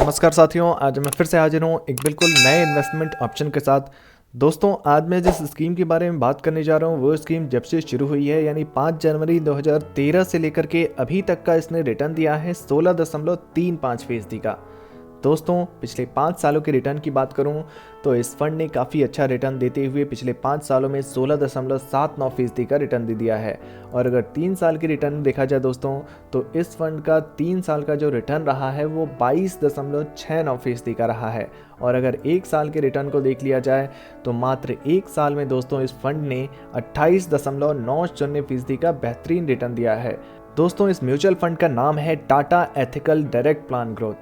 नमस्कार साथियों, आज मैं फिर से हाजिर हूँ एक बिल्कुल नए इन्वेस्टमेंट ऑप्शन के साथ। दोस्तों, आज मैं जिस स्कीम के बारे में बात करने जा रहा हूँ वो स्कीम जब से शुरू हुई है यानी 5 जनवरी 2013 से लेकर के अभी तक का इसने रिटर्न दिया है 16.35% का। दोस्तों, पिछले 5 सालों के रिटर्न की बात करूं तो इस फंड ने काफ़ी अच्छा रिटर्न देते हुए पिछले 5 सालों में 16.79% का रिटर्न दे दिया है। और अगर 3 साल की रिटर्न देखा जाए दोस्तों, तो इस फंड का 3 साल का जो रिटर्न रहा है वो 22.69% का रहा है। और अगर 1 साल के रिटर्न को देख लिया जाए तो मात्र 1 साल में दोस्तों इस फंड ने 28.90% का बेहतरीन रिटर्न दिया है। दोस्तों, इस म्यूचुअल फंड का नाम है Tata ethical direct plan growth.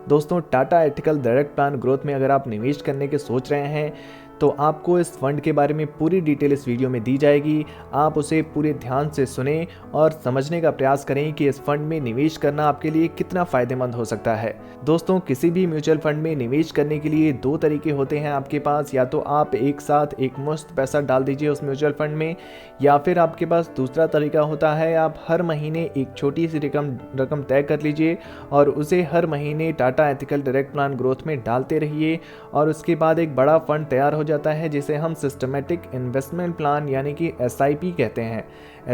दोस्तों, Tata ethical direct plan growth में अगर आप निवेश करने के सोच रहे हैं तो आपको इस फंड के बारे में पूरी डिटेल इस वीडियो में दी जाएगी। आप उसे पूरे ध्यान से सुनें और समझने का प्रयास करें कि इस फंड में निवेश करना आपके लिए कितना फ़ायदेमंद हो सकता है। दोस्तों, किसी भी म्यूचुअल फंड में निवेश करने के लिए 2 तरीके होते हैं आपके पास। या तो आप एक साथ एक मुश्त पैसा डाल दीजिए उस म्यूचुअल फंड में, या फिर आपके पास दूसरा तरीका होता है आप हर महीने एक छोटी सी रकम तय कर लीजिए और उसे हर महीने Tata ethical direct plan growth में डालते रहिए। और उसके बाद एक बड़ा फंड तैयार हो जाता है जिसे हम सिस्टमेटिक इन्वेस्टमेंट प्लान यानी कि SIP कहते हैं।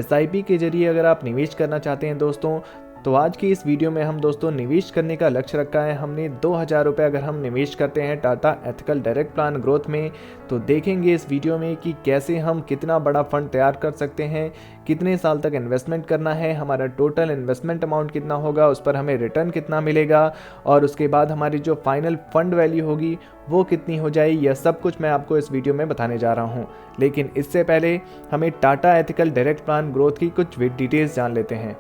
SIP के जरिए अगर आप निवेश करना चाहते हैं दोस्तों, तो आज की इस वीडियो में हम दोस्तों निवेश करने का लक्ष्य रखा है। हमने 2000 रुपये अगर हम निवेश करते हैं Tata ethical direct plan growth में, तो देखेंगे इस वीडियो में कि कैसे हम कितना बड़ा फंड तैयार कर सकते हैं, कितने साल तक इन्वेस्टमेंट करना है, हमारा टोटल इन्वेस्टमेंट अमाउंट कितना होगा, उस पर हमें रिटर्न कितना मिलेगा, और उसके बाद हमारी जो फाइनल फंड वैल्यू होगी वो कितनी हो जाए। यह सब कुछ मैं आपको इस वीडियो में बताने जा रहा हूँ। लेकिन इससे पहले हमें Tata ethical direct plan growth की कुछ डिटेल्स जान लेते हैं।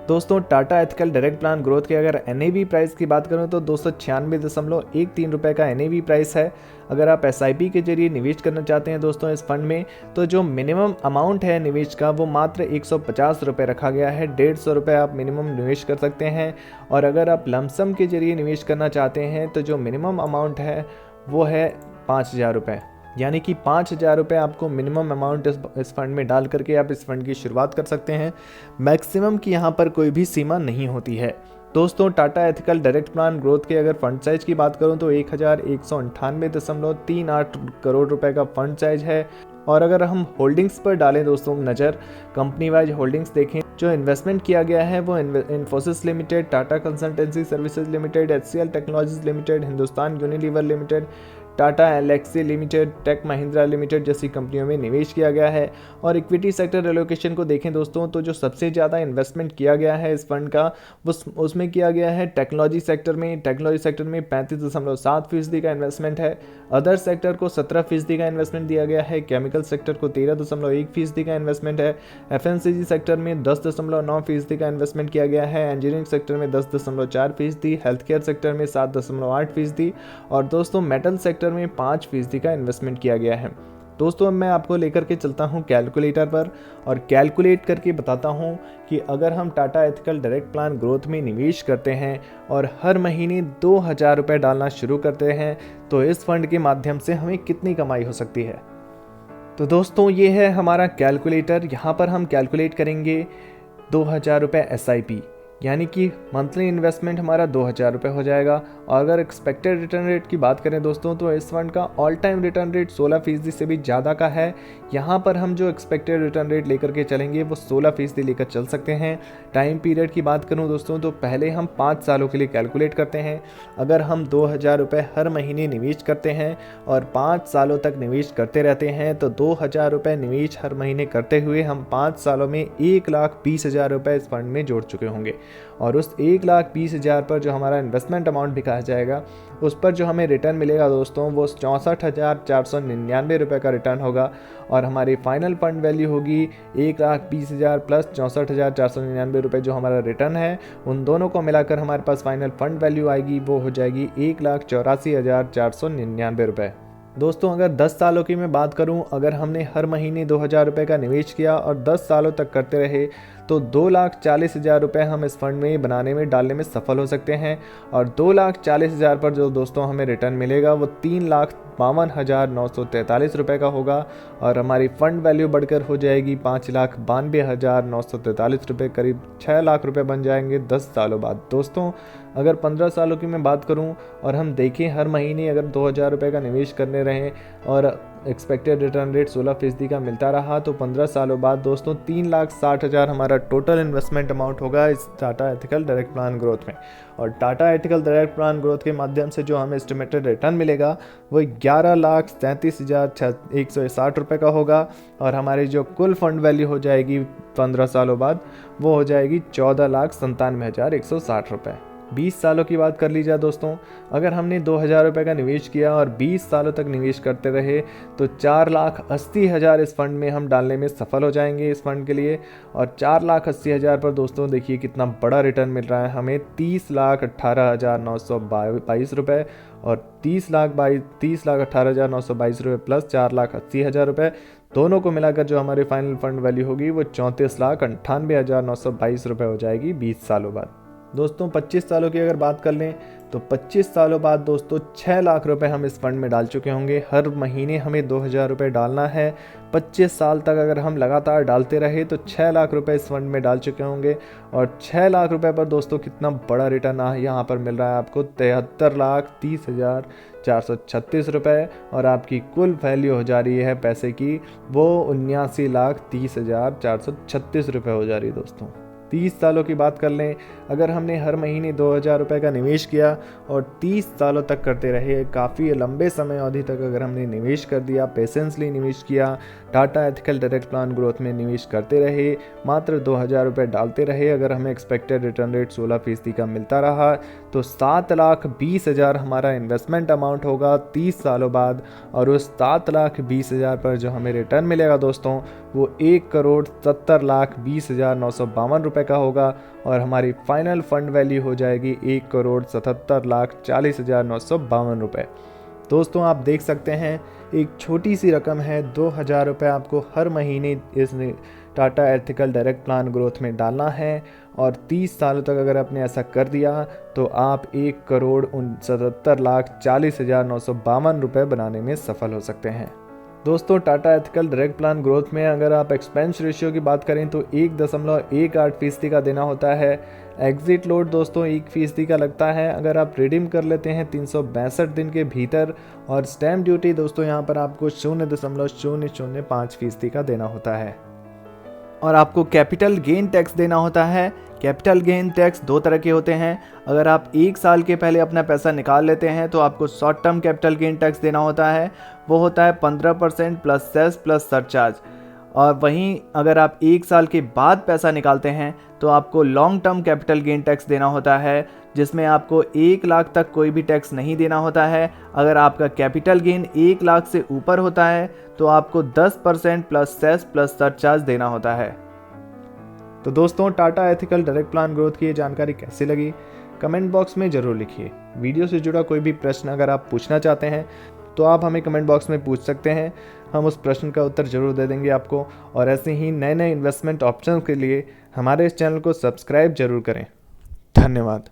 दोस्तों, Tata ethical direct plan growth के अगर NAV प्राइस की बात करूं तो 296.13 रुपये का NAV प्राइस है। अगर आप SIP के जरिए निवेश करना चाहते हैं दोस्तों इस फंड में, तो जो मिनिमम अमाउंट है निवेश का वो मात्र 150 रुपये रखा गया है। 150 रुपये आप मिनिमम निवेश कर सकते हैं। और अगर आप लमसम के जरिए निवेश करना चाहते हैं तो जो मिनिमम अमाउंट है वो है 5000 रुपये, यानी कि 5000 रुपये आपको मिनिमम अमाउंट इस फंड में डाल करके आप इस फंड की शुरुआत कर सकते हैं। मैक्सिमम की यहाँ पर कोई भी सीमा नहीं होती है। दोस्तों, Tata ethical direct plan growth के अगर फंड साइज की बात करूँ तो 1198.38 करोड़ रुपए का फंड साइज है। और अगर हम होल्डिंग्स पर डालें दोस्तों नज़र, कंपनी वाइज होल्डिंग्स देखें, जो इन्वेस्टमेंट किया गया है वो Infosys limited, Tata consultancy services limited, HCL technologies limited, Hindustan Unilever limited, Tata Elxsi limited, tech Mahindra limited जैसी कंपनियों में निवेश किया गया है। और इक्विटी सेक्टर एलोकेशन को देखें दोस्तों, तो जो सबसे ज़्यादा इन्वेस्टमेंट किया गया है इस फंड का उसमें किया गया है टेक्नोलॉजी सेक्टर में। टेक्नोलॉजी सेक्टर में 35.7% का इन्वेस्टमेंट है। अदर सेक्टर को 17% का इन्वेस्टमेंट दिया गया है। केमिकल सेक्टर को 13.1% का इन्वेस्टमेंट है। FMCG सेक्टर में 10.9% का इन्वेस्टमेंट किया गया है। इंजीनियरिंग सेक्टर में 10.4%, हेल्थ केयर सेक्टर में 7.8%, और दोस्तों मेटल सेक्टर में 5% का इन्वेस्टमेंट किया गया है। दोस्तों, मैं आपको लेकर के चलता हूं कैलकुलेटर पर और कैलकुलेट करके बताता हूं कि अगर हम Tata ethical direct plan growth में निवेश करते हैं और हर महीने 2000 रुपये डालना शुरू करते हैं तो इस फंड के माध्यम से हमें कितनी कमाई हो सकती है। तो दोस्तों, ये है हमारा कैलकुलेटर। यहाँ पर हम कैलकुलेट करेंगे 2000 रुपये SIP, यानी कि मंथली इन्वेस्टमेंट हमारा 2000 रुपये हो जाएगा। और अगर एक्सपेक्टेड रिटर्न रेट की बात करें दोस्तों, तो इस फंड का ऑल टाइम रिटर्न रेट 16% से भी ज़्यादा का है। यहाँ पर हम जो एक्सपेक्टेड रिटर्न रेट लेकर के चलेंगे वो 16% लेकर चल सकते हैं। टाइम पीरियड की बात करूँ दोस्तों, तो पहले हम 5 सालों के लिए कैलकुलेट करते हैं। अगर हम 2000 रुपये हर महीने निवेश करते हैं और 5 सालों तक निवेश करते रहते हैं, तो 2000 रुपये निवेश हर महीने करते हुए हम 5 सालों में 1,20,000 रुपये इस फंड में जोड़ चुके होंगे। और उस 1,20,000 पर जो हमारा इन्वेस्टमेंट अमाउंट भी कहा जाएगा, उस पर जो हमें रिटर्न मिलेगा दोस्तों वो 64,499 रुपये का रिटर्न होगा। और हमारी फाइनल फंड वैल्यू होगी 1,20,000 प्लस 64,499 रुपये जो हमारा रिटर्न है, उन दोनों को मिलाकर हमारे पास फाइनल फंड वैल्यू आएगी, वो हो जाएगी 1,84,499 रुपये। दोस्तों, अगर 10 सालों की मैं बात करूं, अगर हमने हर महीने 2000 रुपये का निवेश किया और 10 सालों तक करते रहे तो 2,40,000 रुपये हम इस फंड में बनाने में डालने में सफल हो सकते हैं। और 2,40,000 पर जो दोस्तों हमें रिटर्न मिलेगा वो 3,52,943 रुपये का होगा। और हमारी फ़ंड वैल्यू बढ़कर हो जाएगी 5,92,943 रुपये, करीब 6 लाख रुपये बन जाएंगे 10 सालों बाद। दोस्तों, अगर 15 सालों की मैं बात करूं और हम देखें हर महीने अगर 2,000 रुपये का निवेश करने रहें और एक्सपेक्टेड रिटर्न रेट 16% का मिलता रहा तो 15 सालों बाद दोस्तों 3,60,000 हमारा टोटल इन्वेस्टमेंट अमाउंट होगा इस Tata ethical direct plan growth में। और Tata ethical direct plan growth के माध्यम से जो हमें एस्टिमेटेड रिटर्न मिलेगा वो 11,37,160 रुपये का होगा और हमारी जो कुल फंड वैल्यू हो जाएगी 15 सालों बाद वो हो जाएगी 14,97,160 रुपये। 20 सालों की बात कर ली जाए दोस्तों, अगर हमने 2,000 रुपये का निवेश किया और 20 सालों तक निवेश करते रहे तो 4,80,000 इस फंड में हम डालने में सफल हो जाएंगे इस फंड के लिए। और 4,80,000 पर दोस्तों देखिए कितना बड़ा रिटर्न मिल रहा है हमें 30,18,922 रुपये और 30,18,922 रुपये प्लस 4,80,000 रुपये दोनों को मिलाकर जो हमारी फाइनल फंड वैल्यू होगी वो 34,98,922 रुपये हो जाएगी 20 सालों बाद। दोस्तों 25 सालों की अगर बात कर लें तो 25 सालों बाद दोस्तों 6 लाख रुपए हम इस फंड में डाल चुके होंगे। हर महीने हमें 2,000 रुपये डालना है। 25 साल तक अगर हम लगातार डालते रहे तो 6 लाख रुपए इस फंड में डाल चुके होंगे और 6 लाख रुपए पर दोस्तों कितना बड़ा रिटर्न यहाँ पर मिल रहा है आपको 73,30,436 रुपये और आपकी कुल वैल्यू हो जा रही है पैसे की वो 79,30,436 रुपये हो जा रही है दोस्तों। 30 सालों की बात कर लें, अगर हमने हर महीने 2,000 रुपये का निवेश किया और 30 सालों तक करते रहे, काफ़ी लंबे समय अवधि तक अगर हमने निवेश कर दिया, पेशेंसली निवेश किया, Tata ethical direct plan growth में निवेश करते रहे, मात्र 2,000 रुपये डालते रहे, अगर हमें एक्सपेक्टेड रिटर्न रेट 16% का मिलता रहा तो 7,20,000 हमारा इन्वेस्टमेंट अमाउंट होगा 30 सालों बाद। और उस 7,20,000 पर जो हमें रिटर्न मिलेगा दोस्तों वो 1,70,20,952 रुपये का होगा और हमारी फाइनल फंड वैल्यू हो जाएगी 1,77,40,952 रुपये। दोस्तों आप देख सकते हैं एक छोटी सी रकम है, 2,000 रुपये आपको हर महीने इस Tata ethical direct plan growth में डालना है और 30 सालों तक अगर आपने ऐसा कर दिया तो आप 1,77,40,952 रुपये बनाने में सफल हो सकते हैं। दोस्तों Tata ethical direct plan growth में अगर आप एक्सपेंस रेशियो की बात करें तो 1.18% का देना होता है। एग्जिट लोड दोस्तों 1% का लगता है अगर आप रिडीम कर लेते हैं 362 दिन के भीतर। और स्टैम्प ड्यूटी दोस्तों यहाँ पर आपको 0.005% का देना होता है। और आपको कैपिटल गेन टैक्स देना होता है। कैपिटल गेन टैक्स 2 तरह के होते हैं। अगर आप 1 साल के पहले अपना पैसा निकाल लेते हैं तो आपको short term capital gain tax देना होता है, वो होता है 15% प्लस सेस प्लस सरचार्ज। और वहीं अगर आप 1 साल के बाद पैसा निकालते हैं तो आपको long term capital gain tax देना होता है, जिसमें आपको 1 लाख तक कोई भी टैक्स नहीं देना होता है। अगर आपका कैपिटल गेन 1 लाख से ऊपर होता है तो आपको 10% प्लस सेस प्लस सरचार्ज देना होता है। तो दोस्तों Tata ethical direct plan growth की ये जानकारी कैसी लगी कमेंट बॉक्स में ज़रूर लिखिए। वीडियो से जुड़ा कोई भी प्रश्न अगर आप पूछना चाहते हैं तो आप हमें कमेंट बॉक्स में पूछ सकते हैं, हम उस प्रश्न का उत्तर ज़रूर दे देंगे आपको। और ऐसे ही नए नए इन्वेस्टमेंट ऑप्शन के लिए हमारे इस चैनल को सब्सक्राइब जरूर करें। धन्यवाद।